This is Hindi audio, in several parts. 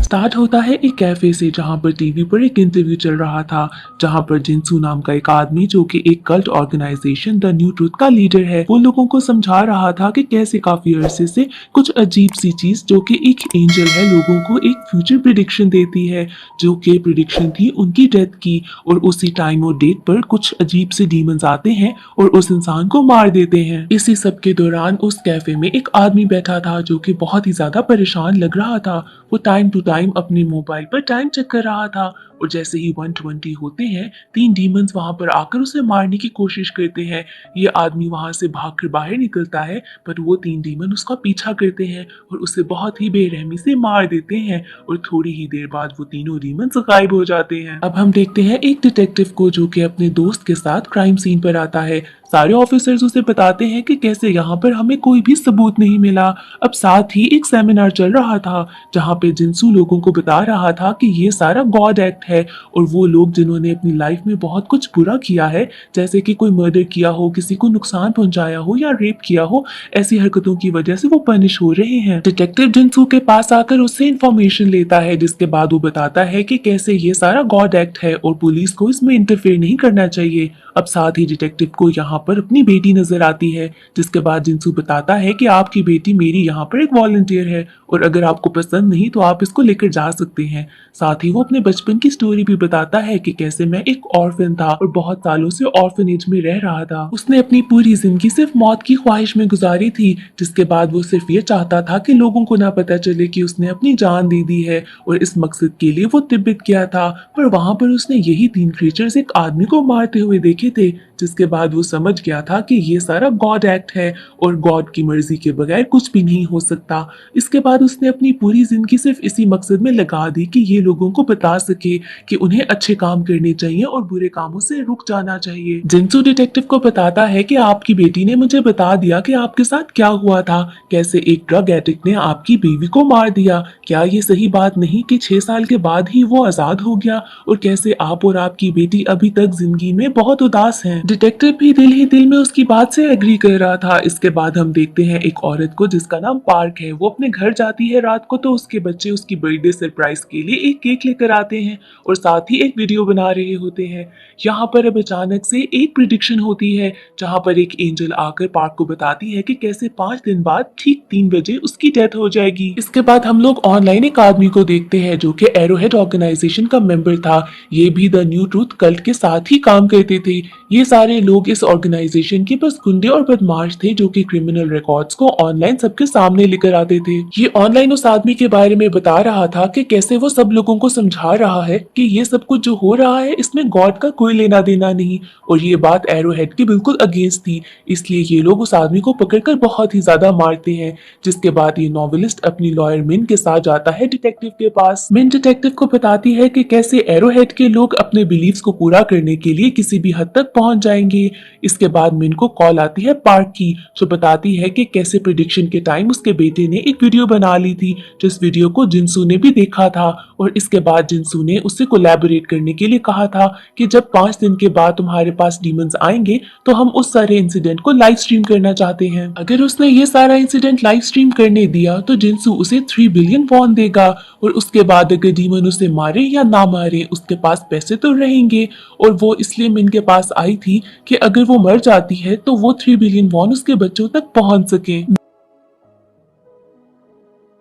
स्टार्ट होता है एक कैफे से जहाँ पर टीवी पर एक इंटरव्यू चल रहा था, जहाँ पर जिनसू नाम का एक आदमी जो कि एक cult organisation the new truth का लीडर है, वो लोगों को समझा रहा था कि कैसे काफी अरसे से कुछ अजीब सी चीज जो कि एक एंजल है लोगों को एक फ्यूचर प्रिडिक्शन देती है, जो कि प्रिडिक्शन थी उनकी डेथ की। और उसी टाइम और डेट पर कुछ अजीब से डीमंस आते हैं और उस इंसान को मार देते हैं। इसी सब के दौरान उस कैफे में एक आदमी बैठा था जो कि बहुत ही ज्यादा परेशान लग रहा था। वो टाइम टू टाइम अपने मोबाइल पर टाइम चेक कर रहा था और जैसे ही 120 होते हैं, तीन डीमंस वहां पर आकर उसे मारने की कोशिश करते हैं। ये आदमी वहां से भागकर बाहर निकलता है, पर वो तीन डीमन उसका पीछा करते हैं और उसे बहुत ही बेरहमी से मार देते हैं और थोड़ी ही देर बाद वो तीनों डीमंस गायब हो जाते हैं। अब हम देखते हैं एक डिटेक्टिव को जो कि अपने दोस्त के साथ क्राइम सीन पर आता है। सारे ऑफिसर्स उसे बताते हैं कि कैसे यहाँ पर हमें कोई भी सबूत नहीं मिला। अब साथ ही एक सेमिनार चल रहा था जहाँ पे जिनसू लोगों को बता रहा था कि ये सारा गॉड एक्ट है और वो लोग जिन्होंने अपनी लाइफ में बहुत कुछ बुरा किया है, जैसे कि कोई मर्डर किया हो, किसी को नुकसान पहुंचाया हो या रेप किया हो, ऐसी हरकतों की वजह से वो पनिश हो रहे हैं। डिटेक्टिव जिनसू के पास आकर उससे इंफॉर्मेशन लेता है, जिसके बाद वो बताता है कि कैसे ये सारा गॉड एक्ट है और पुलिस को इसमें इंटरफेयर नहीं करना चाहिए। अब साथ ही डिटेक्टिव को यहाँ पर अपनी बेटी नजर आती है, जिसके बाद जिनसू बताता है कि आपकी बेटी मेरी यहाँ पर एक वॉलंटियर है और अगर आपको पसंद नहीं तो आप इसको लेकर जा सकते हैं। साथ ही वो अपने बचपन की स्टोरी भी बताता है कि कैसे मैं एक ऑर्फन था और बहुत सालों से ऑर्फनेज में रह रहा था। उसने अपनी पूरी जिंदगी सिर्फ मौत की ख्वाहिश में गुजारी थी, जिसके बाद वो सिर्फ ये चाहता था कि लोगों को ना पता चले कि उसने अपनी जान दे दी है और इस मकसद के लिए वो तिब्बत गया था। पर वहां पर उसने यही तीन क्रीचर्स एक आदमी को मारते हुए देखे थे, जिसके बाद वो समझ गया था कि ये सारा गॉड एक्ट है और गॉड की मर्जी के बगैर कुछ भी नहीं हो सकता। इसके बाद उसने अपनी पूरी जिंदगी सिर्फ इसी मकसद में लगा दी कि ये लोगों को बता सके कि उन्हें अच्छे काम करने चाहिए और बुरे कामों से रुक जाना चाहिए। जिनसू डिटेक्टिव को बताता है कि आपकी बेटी ने मुझे बता दिया कि आपके साथ क्या हुआ था, कैसे एक ड्रग एडिक्ट ने आपकी बीवी को मार दिया। क्या ये सही बात नहीं कि 6 साल के बाद ही वो आजाद हो गया और कैसे आप और आपकी बेटी अभी तक जिंदगी में बहुत उदास हैं। डिटेक्टिव भी दिल ही दिल में उसकी बात से एग्री कर रहा था। इसके बाद हम देखते हैं एक औरत को जिसका नाम पार्क है। वो अपने घर जाती है रात को, तो उसके बच्चे उसकी बर्थडे सरप्राइज के लिए एक केक लेकर आते हैं और साथ ही एक वीडियो बना रहे होते हैं। यहाँ पर अब अचानक से एक प्रिडिक्शन होती है जहाँ पर एक एंजल आकर पार्क को बताती है कि कैसे 5 दिन बाद ठीक 3 बजे उसकी डेथ हो जाएगी। इसके बाद हम लोग ऑनलाइन एक आदमी को देखते हैं जो कि एरोहेड ऑर्गेनाइजेशन का मेंबर था। ये भी द न्यू ट्रूथ कल्ट के साथ ही काम करते थे। ये सारे लोग इस ऑर्गेनाइजेशन के बस गुंडे और बदमाश थे जो कि क्रिमिनल रिकॉर्ड्स को ऑनलाइन सबके सामने लेकर आते थे। ये ऑनलाइन उस आदमी के बारे में बता रहा था कि कैसे वो सब लोगों को समझा रहा है कि ये सब कुछ जो हो रहा है इसमें गॉड का कोई लेना देना नहीं, और ये बात एरोहेड के बिल्कुल अगेंस्ट थी। इसलिए ये लोग उस आदमी को पकड़कर बहुत ही ज्यादा मारते हैं। जिसके बाद ये नॉवेलिस्ट अपनी लॉयर मिन के साथ जाता है डिटेक्टिव के पास। मिन डिटेक्टिव को बताती है कि कैसे एरोहेड के लोग अपने बिलीव्स को पूरा करने के लिए किसी भी हद तक पहुंच जाएंगे। इसके बाद मिन को कॉल आती है पार्क की, जो बताती है कि कैसे प्रिडिक्शन के टाइम उसके बेटे ने एक वीडियो बना ली थी, जिस वीडियो को जिनसू ने भी देखा था। और इसके बाद जिनसू ने उससे कोलैबोरेट करने के लिए कहा था कि जब 5 दिन के बाद तुम्हारे पास डीमंस आएंगे तो हम उस सारे इंसिडेंट को लाइव स्ट्रीम करना चाहते हैं। अगर उसने ये सारा इंसिडेंट लाइव स्ट्रीम करने दिया तो जिनसू उसे 3 बिलियन वॉन देगा और उसके बाद अगर डीमन उसे मारे या ना मारे उसके पास पैसे तो रहेंगे। और वो इसलिए मिन के पास आई थी कि अगर वो मर जाती है तो वो 3 बिलियन वॉन उसके बच्चों तक पहुंच सके।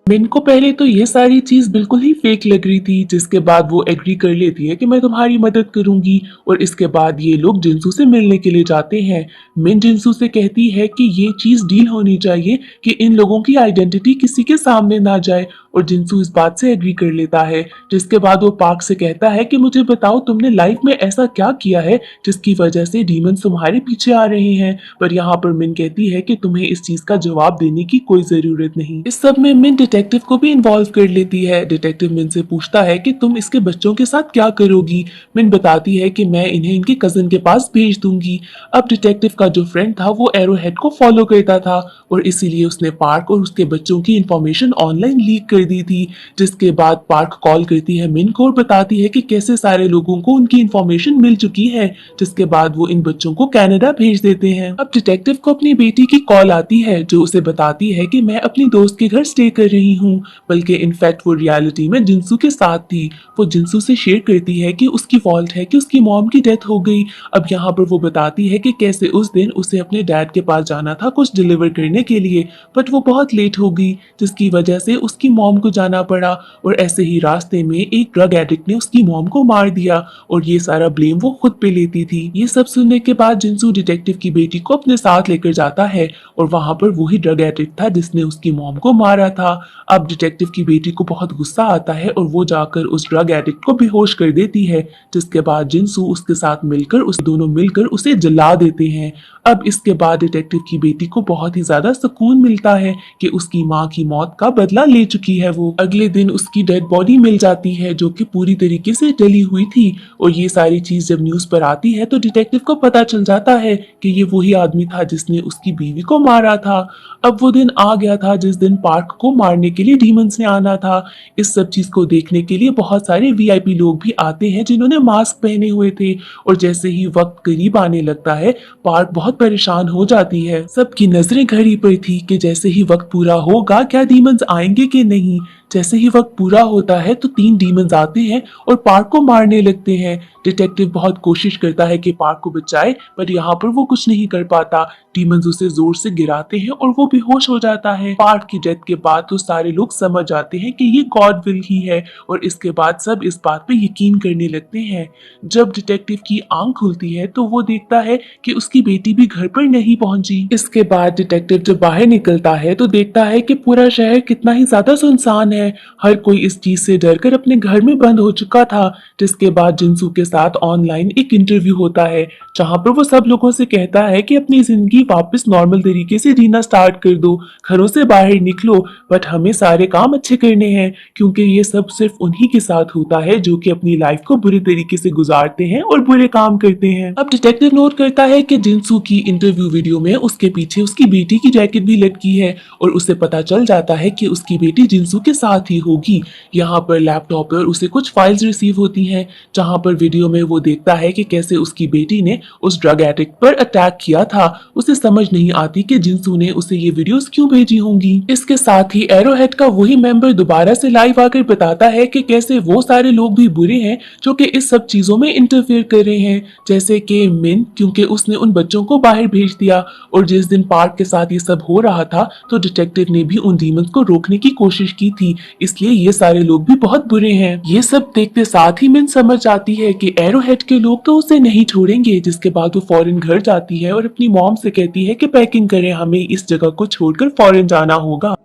मिन को पहले तो ये सारी चीज बिल्कुल ही फेक लग रही थी, जिसके बाद वो एग्री कर लेती है कि मैं तुम्हारी मदद करूंगी। और इसके बाद ये लोग जिनसू से मिलने के लिए जाते हैं। मिन जिनसू से कहती है कि ये चीज डील होनी चाहिए कि इन लोगों की आइडेंटिटी किसी के सामने ना जाए, और जिनसू इस बात से एग्री कर लेता है। जिसके बाद वो पार्क से कहता है कि मुझे बताओ तुमने लाइफ में ऐसा क्या किया है जिसकी वजह से डीमंस तुम्हारे पीछे आ रहे हैं। पर यहाँ पर मिन कहती है कि तुम्हें इस चीज का जवाब देने की कोई जरूरत नहीं। इस सब में मिन डिटेक्टिव को भी इन्वॉल्व कर लेती है। डिटेक्टिव मिन से पूछता है कि तुम इसके बच्चों के साथ क्या करोगी। मिन बताती है कि मैं इन्हें इनके कजन के पास भेज दूंगी। अब डिटेक्टिव का जो फ्रेंड था वो एरोहेड को फॉलो करता था और इसीलिए उसने पार्क और उसके बच्चों की इंफॉर्मेशन ऑनलाइन लीक कर दी थी। जिसके बाद पार्क कॉल करती है मिन को और बताती है कि कैसे सारे लोगों को उनकी इंफॉर्मेशन मिल चुकी है। जिसके बाद वो इन बच्चों को कनाडा भेज देते हैं। अब डिटेक्टिव को अपनी बेटी की कॉल आती है जो उसे बताती है कि मैं अपनी दोस्त के घर स्टे कर रही नहीं हूँ, बल्कि इनफैक्ट वो रियलिटी में जिनसू के साथ थी। वो जिनसू से शेयर करती है कि उसकी फॉल्ट है कि उसकी मॉम की डेथ हो गई। अब यहाँ पर वो बताती है कि कैसे उस दिन उसे अपने डैड के पास जाना था कुछ डिलीवर करने के लिए, बट वो बहुत लेट हो गई, जिसकी वजह से उसकी मॉम को जाना पड़ा। और ऐसे ही रास्ते में एक ड्रग एडिक्ट ने उसकी मॉम को मार दिया और ये सारा ब्लेम वो खुद पे लेती थी। ये सब सुनने के बाद जिनसू डिटेक्टिव की बेटी को अपने साथ लेकर जाता है और वहां पर वही ड्रग एडिक्ट था जिसने उसकी मॉम को मारा था। अब डिटेक्टिव की बेटी को बहुत गुस्सा आता है और वो जाकर उस ड्रग एडिक्ट को बेहोश कर देती है, जिसके बाद जिनसू उसके साथ मिलकर उस दोनों मिलकर उसे जला देते हैं। अब इसके बाद डिटेक्टिव की बेटी को बहुत ही ज्यादा सुकून मिलता है कि उसकी माँ की मौत का बदला ले चुकी है वो। अगले दिन उसकी डेड बॉडी मिल जाती है जो कि पूरी तरीके से जली हुई थी और ये सारी चीज जब न्यूज पर आती है तो डिटेक्टिव को पता चल जाता है कि ये वही आदमी था जिसने उसकी बीवी को मारा था। अब वो दिन आ गया था जिस दिन पार्क को मारने के लिए डीमंस ने आना था। इस सब चीज को देखने के लिए बहुत सारे वीआईपी लोग भी आते हैं जिन्होंने मास्क पहने हुए थे और जैसे ही वक्त करीब आने लगता है पार्क बहुत परेशान हो जाती है। सबकी नजरें घड़ी पर थी कि जैसे ही वक्त पूरा होगा क्या डीमंस आएंगे कि नहीं। जैसे ही वक्त पूरा होता है तो 3 डीमंस आते हैं और पार्क को मारने लगते हैं। डिटेक्टिव बहुत कोशिश करता है कि पार्क को बचाए, पर यहाँ पर वो कुछ नहीं कर पाता। डीमंस उसे जोर से गिराते हैं और वो बेहोश हो जाता है। पार्क की डेथ के बाद तो सारे लोग समझ जाते हैं कि ये गॉड विल ही है और इसके बाद सब इस बात पे यकीन करने लगते हैं। जब डिटेक्टिव की आंख खुलती है तो वो देखता है कि उसकी बेटी भी घर पर नहीं पहुंची। इसके बाद डिटेक्टिव जब बाहर निकलता है तो देखता है कि पूरा शहर कितना ही ज्यादा सुनसान है। हर कोई इस चीज से डरकर अपने घर में बंद हो चुका था। जिसके बाद जिनसू के साथ ऑनलाइन एक इंटरव्यू होता है जहां पर वो सब लोगों से कहता है कि अपनी जिंदगी वापस नॉर्मल तरीके से जीना स्टार्ट कर दो, घरों से बाहर निकलो, बट हमें सारे काम अच्छे करने हैं क्योंकि ये सब सिर्फ उन्हीं के साथ होता है जो कि अपनी लाइफ को बुरे तरीके से गुजारते हैं और बुरे काम करते हैं। अब डिटेक्टिव नोट करता है कि जिनसू की इंटरव्यू वीडियो में उसके पीछे उसकी बेटी की जैकेट भी लटकी है और उसे पता चल जाता है कि उसकी बेटी जिनसू के साथ ही होगी। यहाँ पर लैपटॉप पर उसे कुछ फाइल्स रिसीव होती हैं जहाँ पर वीडियो में वो देखता है कि कैसे उसकी बेटी ने उस ड्रग एडिक्ट पर अटैक किया था। उसे समझ नहीं आती कि जिनसू ने उसे ये वीडियोस क्यों भेजी होंगी। इसके साथ ही एरोहेड का वही मेंबर दोबारा से लाइव आकर बताता है कि कैसे वो सारे लोग भी बुरे हैं जो कि इस सब चीजों में इंटरफेयर कर रहे हैं, जैसे कि मिन, क्योंकि उसने उन बच्चों को बाहर भेज दिया और जिस दिन पार्क के साथ ये सब हो रहा था तो डिटेक्टिव ने भी उन डीमंस को रोकने की कोशिश की थी, इसलिए ये सारे लोग भी बहुत बुरे हैं। ये सब देखते साथ ही मिन समझ जाती है कि एरोहेड के लोग तो उसे नहीं छोड़ेंगे। जिसके बाद वो फौरन घर जाती है और अपनी मॉम से कहती है कि पैकिंग करें, हमें इस जगह को छोड़कर फौरन जाना होगा।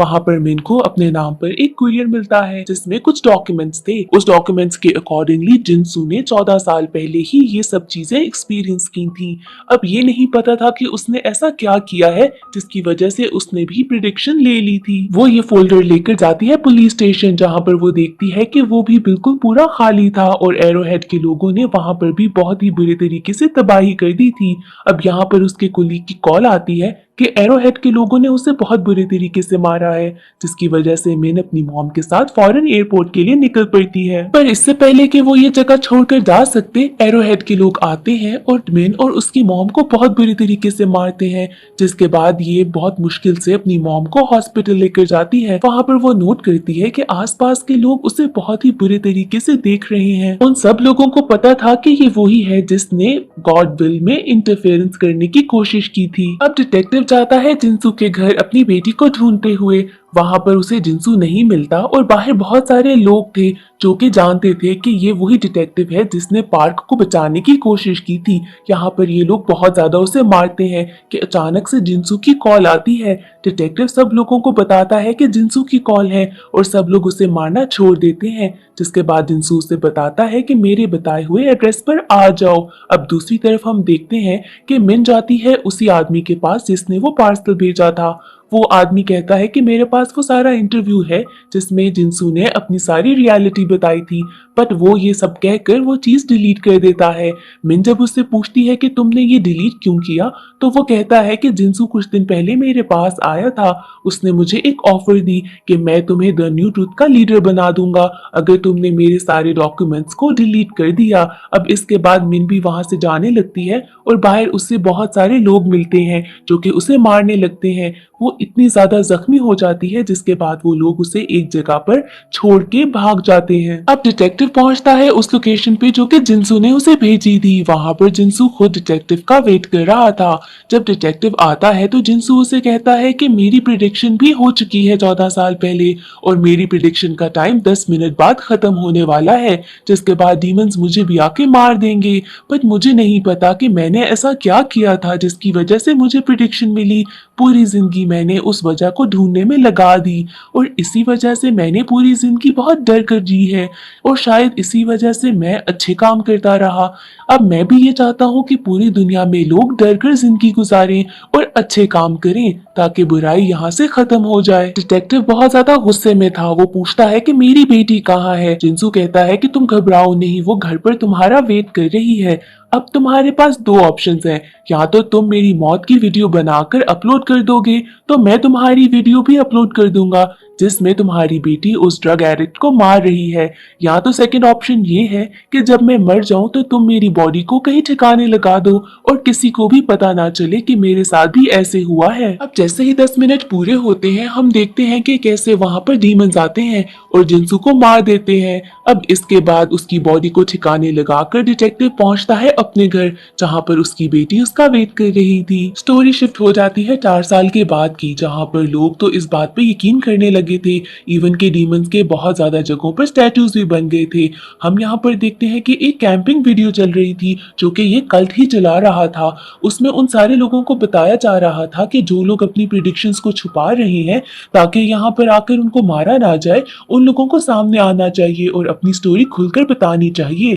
वहां पर मिन को अपने नाम पर एक कुरियर मिलता है जिसमें कुछ डॉक्यूमेंट्स थे। उस डॉक्यूमेंट्स के अकॉर्डिंगली जिनसू ने 14 साल पहले ही ये सब चीजें एक्सपीरियंस की थी। अब ये नहीं पता था कि उसने ऐसा क्या किया है जिसकी वजह से उसने भी प्रिडिक्शन ले ली थी। वो ये फोल्डर लेकर जाती है पुलिस स्टेशन जहाँ पर वो देखती है कि वो भी बिल्कुल पूरा खाली था और एरोहेड के लोगों ने वहां पर भी बहुत ही बुरे तरीके से तबाही कर दी थी। अब यहाँ पर उसके कुलीग की कॉल आती है कि एरोहेड के लोगों ने उसे बहुत बुरे तरीके से मारा है, जिसकी वजह से मिन अपनी मॉम के साथ फौरन एयरपोर्ट के लिए निकल पड़ती है। पर इससे पहले कि वो ये जगह छोड़कर जा सकते, एरोहेड के लोग आते हैं और मिन और उसकी मॉम को बहुत बुरे तरीके से मारते हैं, जिसके बाद ये बहुत मुश्किल से अपनी मॉम को हॉस्पिटल लेकर जाती है। वहां पर वो नोट करती है कि आसपास के लोग उसे बहुत ही बुरे तरीके से देख रहे हैं। उन सब लोगों को पता था कि ये वही है जिसने गॉड विल में इंटरफेरेंस करने की कोशिश की थी। अब डिटेक्टिव जाता है जिनसू के घर अपनी बेटी को ढूंढते हुए। वहां पर उसे जिनसू नहीं मिलता और बाहर बहुत सारे लोग थे जो कि जानते थे कि ये वही डिटेक्टिव है जिसने पार्क को बचाने की कोशिश की थी। यहाँ पर ये लोग बहुत ज्यादा उसे मारते हैं कि अचानक से जिनसू की कॉल आती है। डिटेक्टिव सब लोगों को बताता है कि जिनसू की कॉल है और सब लोग उसे मारना छोड़ देते हैं। जिसके बाद जिनसू उसे बताता है कि मेरे बताए हुए एड्रेस पर आ जाओ। अब दूसरी तरफ हम देखते हैं कि मिन जाती है उसी आदमी के पास जिसने वो पार्सल भेजा था वो आदमी कहता है कि मेरे पास वो सारा इंटरव्यू है जिसमें जिनसू ने अपनी सारी रियलिटी बताई थी, बट वो ये सब कहकर वो चीज डिलीट कर देता है। मिन जब उससे पूछती है कि तुमने ये डिलीट क्यों किया, तो वो कहता है कि जिनसू कुछ दिन पहले मेरे पास आया था। उसने मुझे एक ऑफर दी कि मैं तुम्हें द न्यू ट्रूथ का लीडर बना दूंगा अगर तुमने मेरे सारे डॉक्यूमेंट्स को डिलीट कर दिया। अब इसके बाद मिन भी वहां से जाने लगती है और बाहर उससे बहुत सारे लोग मिलते हैं जो कि उसे मारने लगते हैं। वो इतनी ज्यादा जख्मी हो जाती है जिसके बाद वो लोग उसे एक जगह पर छोड़ के भाग जाते हैं। अब डिटेक्टिव पहुंचता है उस लोकेशन पे जो कि जिनसू ने उसे भेजी थी। वहां पर जिनसू खुद डिटेक्टिव का वेट कर रहा था। जब डिटेक्टिव आता है तो जिनसू उसे कहता है कि मेरी प्रिडिक्शन भी हो चुकी है 14 साल पहले और मेरी प्रिडिक्शन का टाइम 10 मिनट बाद खत्म होने वाला है, जिसके बाद डीमंस मुझे भी आके मार देंगे। बट मुझे नहीं पता कि मैंने ऐसा क्या किया था जिसकी वजह से मुझे प्रिडिक्शन मिली। पूरी जिंदगी मैंने उस वजह को ढूंढने में लगा दी और इसी वजह से मैंने पूरी जिंदगी बहुत डर कर जी है और शायद इसी वजह से मैं अच्छे काम करता रहा। अब मैं भी ये चाहता हूँ कि पूरी दुनिया में लोग डर कर जिंदगी गुजारें और अच्छे काम करें ताकि बुराई यहाँ से खत्म हो जाए। डिटेक्टिव बहुत ज्यादा गुस्से में था। वो पूछता है कि मेरी बेटी कहाँ है। जिनसू कहता है कि तुम घबराओ नहीं, वो घर पर तुम्हारा वेट कर रही है। अब तुम्हारे पास दो ऑप्शंस हैं, या तो तुम मेरी मौत की वीडियो बनाकर अपलोड कर दोगे तो मैं तुम्हारी वीडियो भी अपलोड कर दूंगा जिसमें तुम्हारी बेटी उस ड्रग एडिक्ट को मार रही है, या तो सेकंड ऑप्शन ये है कि जब मैं मर जाऊं तो तुम मेरी बॉडी को कहीं ठिकाने लगा दो और किसी को भी पता ना चले कि मेरे साथ भी ऐसे हुआ है। अब जैसे ही 10 मिनट पूरे होते हैं हम देखते हैं कि कैसे वहां पर डीमंस आते हैं और जिनसू को मार देते हैं। अब इसके बाद उसकी बॉडी को ठिकाने लगाकर डिटेक्टिव पहुंचता है अपने घर जहां पर उसकी बेटी उसका वेट कर रही थी। स्टोरी शिफ्ट हो जाती है 4 साल के बाद की, जहां पर लोग तो इस बात पे यकीन करने लगे थे। इवन के डीमंस के बहुत ज्यादा जगहों पर स्टैटूज भी बन गए थे। हम यहाँ पर देखते हैं कि एक कैंपिंग वीडियो चल रही थी जो कि ये कल्ट ही चला रहा था। उसमें उन सारे लोगों को बताया जा रहा था कि जो लोग अपनी प्रिडिक्शंस को छुपा रहे हैं ताकि यहाँ पर आकर उनको मारा ना जाए, उन लोगों को सामने आना चाहिए और अपनी स्टोरी खुलकर बतानी चाहिए।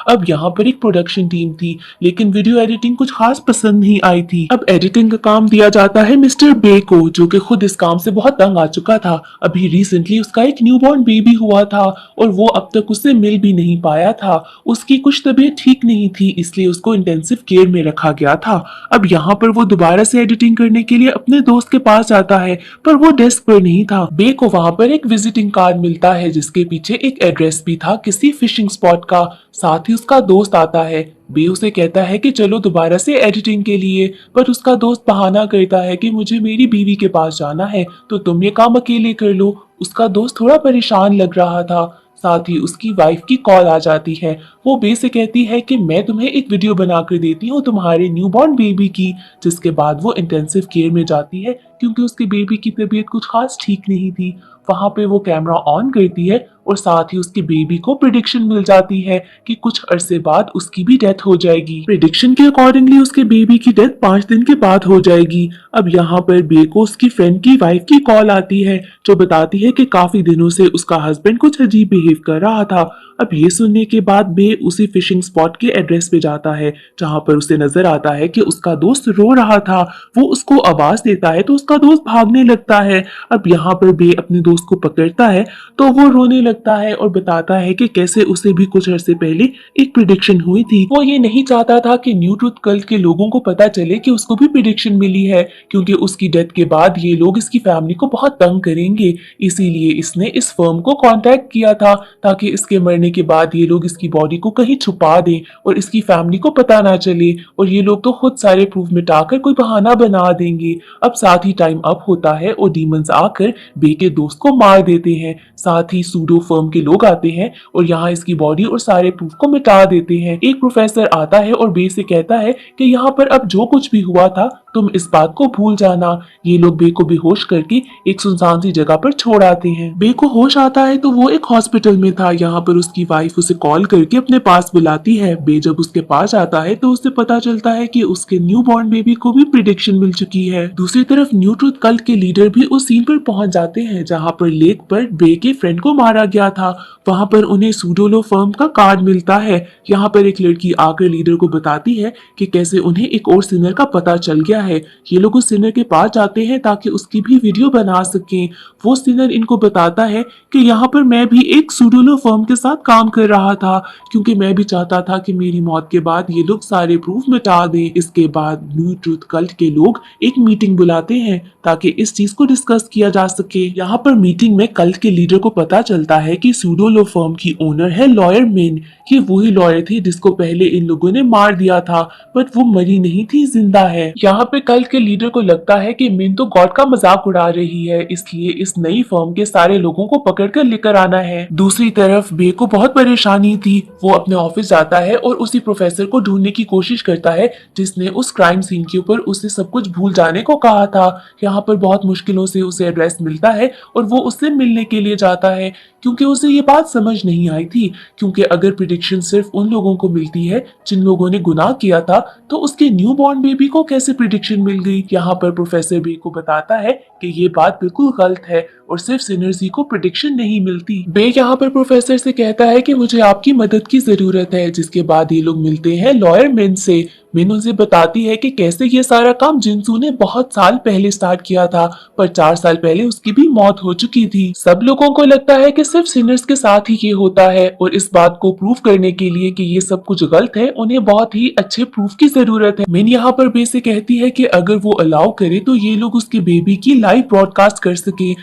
अब यहाँ पर एक प्रोडक्शन टीम थी लेकिन वीडियो एडिटिंग कुछ खास पसंद नहीं आई थी। अब एडिटिंग का काम दिया जाता है मिस्टर बे को जो कि खुद इस काम से बहुत तंग आ चुका था। अभी रिसेंटली उसका एक न्यूबॉर्न बेबी हुआ था और वो अब तक उससे मिल भी नहीं पाया था। उसकी कुछ तबीयत ठीक नहीं थी इसलिए उसको इंटेंसिव केयर में रखा गया था। अब यहाँ पर वो दोबारा से एडिटिंग करने के लिए अपने दोस्त के पास जाता है पर वो डेस्क पर नहीं था। बे को वहां पर एक विजिटिंग कार्ड मिलता है जिसके पीछे एक एड्रेस भी था किसी फिशिंग स्पॉट का। साथ ही उसका दोस्त आता है। बे उसे कहता है कि चलो दोबारा से एडिटिंग के लिए, पर उसका दोस्त बहाना करता है कि मुझे मेरी बीवी के पास जाना है तो तुम ये काम अकेले कर लो। उसका दोस्त थोड़ा परेशान लग रहा था। साथ ही उसकी वाइफ की कॉल आ जाती है। वो बे से कहती है कि मैं तुम्हें एक वीडियो बनाकर देती हूँ तुम्हारे न्यूबॉर्न बेबी की, जिसके बाद वो इंटेंसिव केयर में जाती है क्योंकि उसके बेबी की तबीयत कुछ खास ठीक नहीं थी। वहां पे वो कैमरा ऑन करती है और साथ ही उसके बेबी को प्रिडिक्शन मिल जाती है कि कुछ अरसे बाद उसकी भी डेथ हो जाएगी। प्रिडिक्शन के अकॉर्डिंगली उसके बेबी की डेथ 5 दिन के बाद हो जाएगी। अब यहाँ पर बे को उसकी फ्रेंड की वाइफ की कॉल आती है जो बताती है कि काफी दिनों से उसका हस्बैंड कुछ अजीब बिहेव कर रहा था। अब ये सुनने के बाद बे उसी फिशिंग स्पॉट के एड्रेस पे जाता है जहां पर उसे नजर आता है कि उसका दोस्त रो रहा था। वो उसको आवाज देता है तो उसका दोस्त भागने लगता है। अब यहाँ पर बे अपने दोस्त को पकड़ता है तो वो रोने लगता है और बताता है कि कैसे उसे भी कुछ अरसे पहले एक प्रिडिक्शन हुई थी। वो ये नहीं चाहता था कि न्यू ट्रूथ कल्ट के लोगों को पता चले कि उसको भी प्रिडिक्शन मिली है क्योंकि उसकी डेथ के बाद ये लोग इसकी फैमिली को बहुत तंग करेंगे। इसीलिए इसने इस फर्म को कांटेक्ट किया था ताकि इसके मरने के बाद ये लोग इसकी बॉडी को कहीं छुपा दें और इसकी फैमिली को पता ना चले और ये लोग तो खुद सारे प्रूफ मिटाकर कोई बहाना बना देंगे। अब साथ ही टाइम अप होता है और डीमंस आकर बे के दोस्त को मार देते हैं। साथ ही सूडो फर्म के लोग आते हैं और यहाँ इसकी बॉडी और सारे प्रूफ को मिटा देते हैं। एक प्रोफेसर आता है और बे से कहता है कि यहाँ पर अब जो कुछ भी हुआ था तुम इस बात को भूल जाना। ये लोग बे को बेहोश करके एक सुनसान सी जगह पर छोड़ आते हैं। बे को होश आता है तो वो एक हॉस्पिटल में था। यहाँ पर उसकी वाइफ उसे कॉल करके अपने पास बुलाती है। बे जब उसके पास आता है तो उसे पता चलता है कि उसके न्यूबॉर्न बेबी को भी प्रिडिक्शन मिल चुकी है। दूसरी तरफ न्यू ट्रूथ कल्ट के लीडर भी उस सीन पर पहुंच जाते हैं जहाँ पर लेक पर बे के फ्रेंड को मारा गया था। वहां पर उन्हें सूडोलो फर्म का कार्ड मिलता है। यहाँ पर एक लड़की आकर लीडर को बताती है कि कैसे उन्हें एक और सिनर का पता चल गया है। ये लोग उस सिनर के पास जाते हैं ताकि उसकी भी वीडियो बना सकें। वो सिनर इनको बताता है कि यहाँ पर मैं भी एक सूडोलो फर्म के साथ काम कर रहा था, क्योंकि मैं भी चाहता था कि मेरी मौत के बाद ये लोग सारे प्रूफ मिटा दें। इसके बाद न्यू ट्रूथ कल्ट के लोग एक मीटिंग बुलाते हैं ताकि इस चीज को डिस्कस किया जा सके। यहाँ पर मीटिंग में कल्ट के लीडर को पता चलता है कि सूडोलो फर्म की ओनर है लॉयर मिन। ये वही लॉयर थी जिसको पहले इन लोगों ने मार दिया था, बट वो मरी नहीं थी, जिंदा है। यहाँ पे कल्ट के लीडर को लगता है कि मिन तो गॉड का मजाक उड़ा रही है, इसलिए इस नई फर्म के सारे लोगों को पकड़ कर लेकर आना है। दूसरी तरफ बे को बहुत परेशानी थी। वो अपने ऑफिस जाता है और उसी प्रोफेसर को ढूंढने की कोशिश करता है जिसने उस क्राइम सीन के ऊपर उसे सब कुछ भूल जाने को कहा था। यहाँ पर बहुत मुश्किलों से उसे एड्रेस मिलता है और वो उससे मिलने के लिए जाता है, क्योंकि उसे ये बात समझ नहीं आई थी। क्योंकि अगर प्रिडिक्शन सिर्फ उन लोगों को मिलती है जिन लोगों ने गुनाह किया था, तो उसके न्यू बॉर्न बेबी को कैसे प्रिडिक्शन मिल गई। यहाँ पर प्रोफेसर बे को बताता है कि ये बात बिल्कुल गलत है और सिर्फ सिनर्स ही को प्रिडिक्शन नहीं मिलती। बे यहाँ पर प्रोफेसर से कहता है कि मुझे आपकी मदद की जरूरत है। जिसके बाद ये लोग मिलते हैं लॉयर मिन से। मिन उनसे बताती है कि कैसे ये सारा काम जिनसू ने बहुत साल पहले स्टार्ट किया था, पर 4 साल पहले उसकी भी मौत हो चुकी थी। सब लोगों को लगता है कि सिर्फ सिनर्स के साथ ही ये होता है, और इस बात को प्रूव करने के लिए कि ये सब कुछ गलत है, उन्हें बहुत ही अच्छे प्रूफ की जरूरत है। मिन यहाँ पर बे से कहती है कि अगर वो अलाउ करे तो ये लोग उसके बेबी की लाइव ब्रॉडकास्ट कर सके,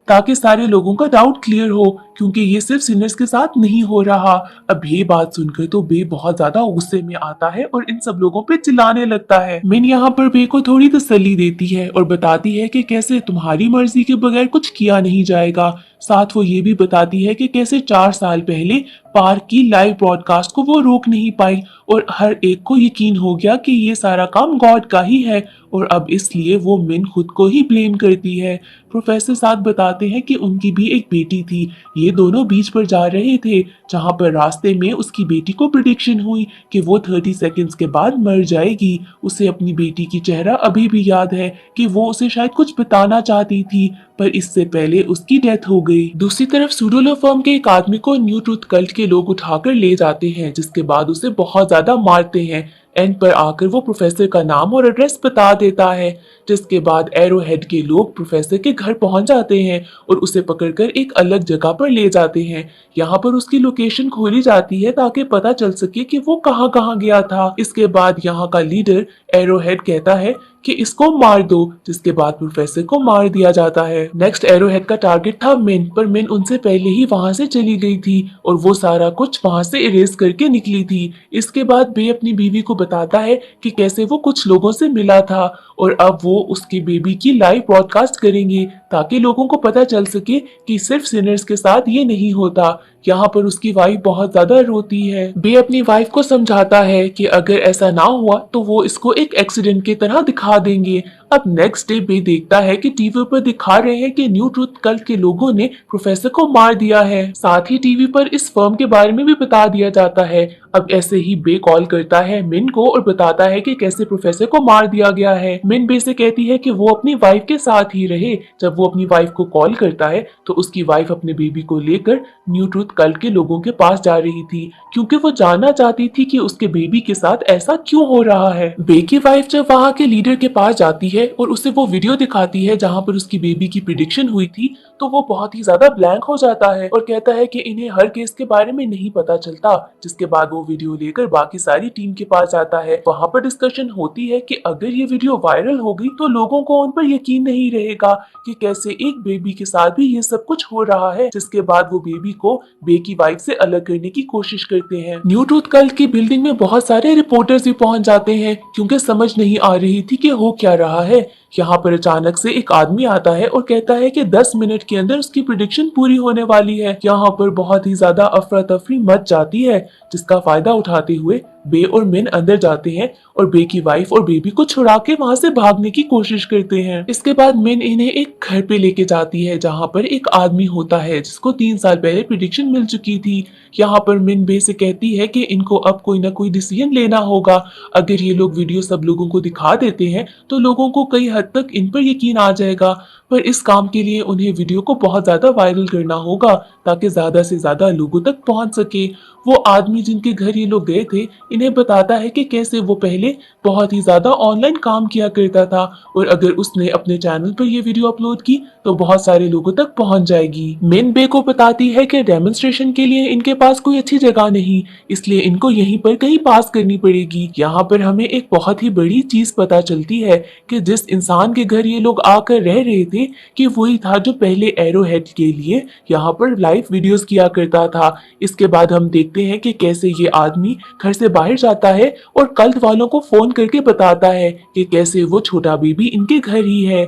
ताकि सारे लोगों का डाउट क्लियर हो, क्योंकि ये सिर्फ सिनर्स के साथ नहीं हो रहा। अब ये बात सुनकर तो बे बहुत ज्यादा गुस्से में आता है और इन सब लोगों पे चिल्लाने लगता है। मिन यहाँ पर बे को थोड़ी तसल्ली देती है और बताती है कि कैसे तुम्हारी मर्जी के बगैर कुछ किया नहीं जाएगा। साथ वो ये भी बताती है कि कैसे 4 साल पहले पार्क की लाइव ब्रॉडकास्ट को वो रोक नहीं पाई और हर एक को यकीन हो गया कि ये सारा काम गॉड का ही है, और अब इसलिए वो मिन खुद को ही ब्लेम करती है। प्रोफेसर साथ बताते हैं कि उनकी भी एक बेटी थी। ये दोनों बीच पर जा रहे थे, जहां पर रास्ते में उसकी बेटी को प्रिडिक्शन हुई कि वो 30 सेकंड्स के बाद मर जाएगी। उसे अपनी बेटी की चेहरा अभी भी याद है कि वो उसे शायद कुछ बताना चाहती थी, पर इससे पहले उसकी डेथ हो गई। दूसरी तरफ सूडोलो फर्म के एक आदमी को न्यू ट्रूथ कल्ट के लोग उठाकर ले जाते हैं, जिसके बाद उसे बहुत ज्यादा मारते हैं। एंड पर आकर वो प्रोफेसर का नाम और एड्रेस बता देता है, जिसके बाद एरो हेड के लोग प्रोफेसर के घर पहुंच जाते हैं और उसे पकड़कर एक अलग जगह पर ले जाते हैं। यहाँ पर उसकी लोकेशन खोली जाती है ताकि पता चल सके कि वो कहाँ कहाँ गया था। इसके बाद यहाँ का लीडर एरो हेड कहता है कि इसको मार दो, जिसके बाद प्रोफेसर को मार दिया जाता है। नेक्स्ट एरो हेड का टारगेट था मिन, पर मिन उनसे पहले ही वहां से चली गई थी और वो सारा कुछ वहां से इरेज करके निकली थी। इसके बाद बे अपनी बीवी को बताता है कि कैसे वो कुछ लोगों से मिला था और अब वो उसके बेबी की लाइव ब्रॉडकास्ट करेंगे ताकि लोगों को पता चल सके कि सिर्फ सिनर्स के साथ ये नहीं होता। यहाँ पर उसकी वाइफ बहुत ज्यादा रोती है। बे अपनी वाइफ को समझाता है कि अगर ऐसा ना हुआ तो वो इसको एक एक्सीडेंट की तरह दिखा देंगे। अब नेक्स्ट डे बे देखता है कि टीवी पर दिखा रहे हैं कि न्यू ट्रूथ कल्ट के लोगों ने प्रोफेसर को मार दिया है। साथ ही टीवी पर इस फर्म के बारे में भी बता दिया जाता है। अब ऐसे ही बे कॉल करता है मिन को और बताता है कि कैसे प्रोफेसर को मार दिया गया है। मिन बे से कहती है कि वो अपनी वाइफ के साथ ही रहे। जब वो अपनी वाइफ को कॉल करता है तो उसकी वाइफ अपने बेबी को लेकर न्यू ट्रूथ कल्ट के लोगों के पास जा रही थी, क्योंकि वो जानना चाहती थी कि उसके बेबी के साथ ऐसा क्यों हो रहा है। बे की वाइफ जब वहाँ के लीडर के पास जाती है और उसे वो वीडियो दिखाती है जहाँ पर उसकी बेबी की प्रिडिक्शन हुई थी, तो वो बहुत ही ज्यादा ब्लैंक हो जाता है और कहता है कि इन्हें हर केस के बारे में नहीं पता चलता। जिसके बाद वो वीडियो लेकर बाकी सारी टीम के पास जाता है। वहाँ पर डिस्कशन होती है कि अगर ये वीडियो वायरल हो गई तो लोगों को उन पर यकीन नहीं रहेगा कि कैसे एक बेबी के साथ भी ये सब कुछ हो रहा है। जिसके बाद वो बेबी को बे की वाइफ से अलग करने की कोशिश करते हैं। न्यू ट्रूथ कल्ट की बिल्डिंग में बहुत सारे रिपोर्टर्स भी पहुंच जाते हैं, क्योंकि समझ नहीं आ रही थी कि हो क्या रहा है। यहाँ पर अचानक से एक आदमी आता है और कहता है कि 10 मिनट के अंदर उसकी प्रिडिक्शन पूरी होने वाली है। यहाँ पर बहुत ही ज्यादा अफरा तफरी मच जाती है, जिसका फायदा उठाते हुए बे और मिन अंदर जाते हैं और बे की वाइफ और बेबी को छुड़ा के वहां से भागने की कोशिश करते हैं। इसके बाद मिन इन्हें एक घर पे लेके जाती है जहाँ पर एक आदमी होता है जिसको 3 साल पहले प्रिडिक्शन मिल चुकी थी। यहाँ पर मिन बे से कहती है कि इनको अब कोई ना कोई डिसीजन लेना होगा। अगर ये लोग वीडियो सब लोगों को दिखा देते हैं तो लोगों को कई हद तक इन पर यकीन आ जाएगा। पर इस काम के लिए उन्हें वीडियो को बहुत ज्यादा वायरल करना होगा ताकि ज्यादा से ज्यादा लोगों तक पहुंच सके। वो आदमी जिनके घर ये लोग गए थे इन्हें बताता है कि कैसे वो पहले बहुत ही ज्यादा ऑनलाइन काम किया करता था और अगर उसने अपने चैनल पर ये वीडियो अपलोड की तो बहुत सारे लोगों तक पहुंच जाएगी। मिन बे को बताती है कि डेमोन्स्ट्रेशन के लिए इनके पास कोई अच्छी जगह नहीं, इसलिए इनको यहीं पर कहीं पास करनी पड़ेगी। यहाँ पर हमें एक बहुत ही बड़ी चीज पता चलती है कि जिस इंसान के घर ये लोग आकर रह रहे थे कि वही था जो पहले एरो हेड के लिए यहाँ पर लाइव वीडियोस किया करता था। इसके बाद हम देखते हैं कि कैसे ये आदमी घर से बाहर जाता है और कल्ट वालों को फोन करके बताता है कि कैसे वो छोटा बेबी इनके घर ही है।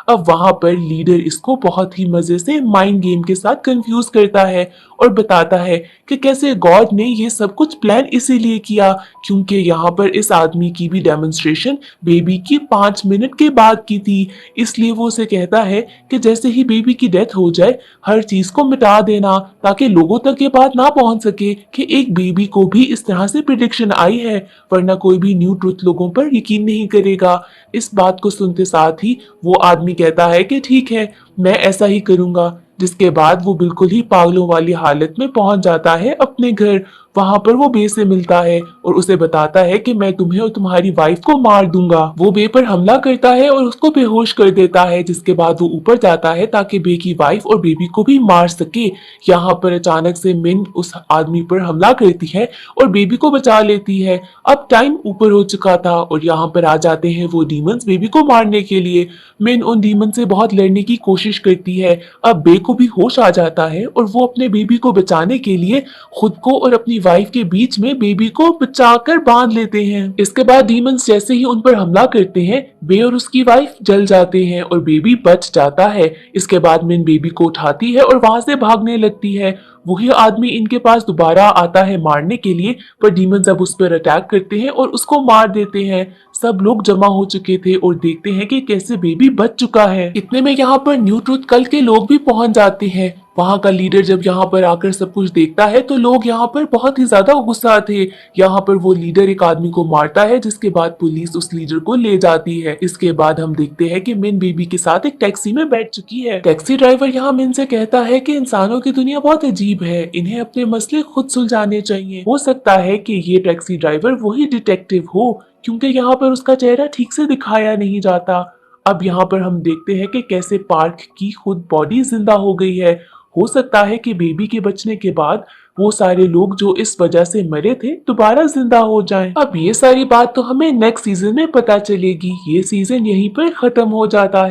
अब वहां पर लीडर इसको बहुत ही मजे से माइंड गेम के साथ कंफ्यूज करता है और बताता है कि कैसे गॉड ने ये सब कुछ प्लान इसीलिए किया क्योंकि यहाँ पर इस आदमी की भी डेमोन्स्ट्रेशन बेबी की 5 मिनट के बाद की थी। इसलिए वो उसे कहता है कि जैसे ही बेबी की डेथ हो जाए हर चीज को मिटा देना ताकि लोगों तक ये बात ना पहुंच सके कि एक बेबी को भी इस तरह से प्रिडिक्शन आई है, वरना कोई भी न्यू ट्रुथ लोगों पर यकीन नहीं करेगा। इस बात को सुनते साथ ही वो आदमी कहता है कि ठीक है, मैं ऐसा ही करूंगा। जिसके बाद वो बिल्कुल ही पागलों वाली हालत में पहुंच जाता है अपने घर। वहां पर वो बे से मिलता है और उसे बताता है कि मैं तुम्हें और तुम्हारी वाइफ को मार दूंगा। वो बे पर हमला करता है और उसको बेहोश कर देता है, जिसके बाद वो ऊपर जाता है ताकि बे की वाइफ और बेबी को भी मार सके। यहाँ पर अचानक से मिन उस आदमी पर हमला करती है और बेबी को बचा लेती है। अब टाइम ऊपर हो चुका था और यहाँ पर आ जाते हैं वो डीमंस बेबी को मारने के लिए। मिन उन डीमन से बहुत लड़ने की कोशिश करती है। अब बे को भी होश आ जाता है और वो अपने बेबी को बचाने के लिए खुद को और अपनी वाइफ के बीच में बेबी को बचाकर बांध लेते हैं। इसके बाद डीमंस जैसे ही उन पर हमला करते हैं बे और उसकी वाइफ जल जाते हैं और बेबी बच जाता है। इसके बाद मिन बेबी को उठाती है और वहां से भागने लगती है। वही आदमी इनके पास दोबारा आता है मारने के लिए, पर डीमंस अब उस पर अटैक करते हैं और उसको मार देते हैं। सब लोग जमा हो चुके थे और देखते हैं कि कैसे बेबी बच चुका है। इतने में यहाँ पर न्यू ट्रुथ कल के लोग भी पहुंच जाते हैं। वहां का लीडर जब यहाँ पर आकर सब कुछ देखता है तो लोग यहाँ पर बहुत ही ज्यादा गुस्सा थे। यहाँ पर वो लीडर एक आदमी को मारता है, जिसके बाद पुलिस उस लीडर को ले जाती है। इसके बाद हम देखते हैं कि मिन बेबी के साथ एक टैक्सी में बैठ चुकी है। टैक्सी ड्राइवर यहाँ मिन से कहता है कि इंसानों की दुनिया बहुत अजीब है, इन्हें अपने मसले खुद सुलझाने चाहिए। हो सकता है कि ये टैक्सी ड्राइवर वही डिटेक्टिव हो, क्योंकि यहाँ पर उसका चेहरा ठीक से दिखाया नहीं जाता। अब यहाँ पर हम देखते हैं कि कैसे पार्क की खुद बॉडी जिंदा हो गई है। हो सकता है कि बेबी के बचने के बाद वो सारे लोग जो इस वजह से मरे थे दोबारा जिंदा हो जाएं। अब ये सारी बात तो हमें नेक्स्ट सीजन में पता चलेगी। ये सीजन यहीं पर खत्म हो जाता है।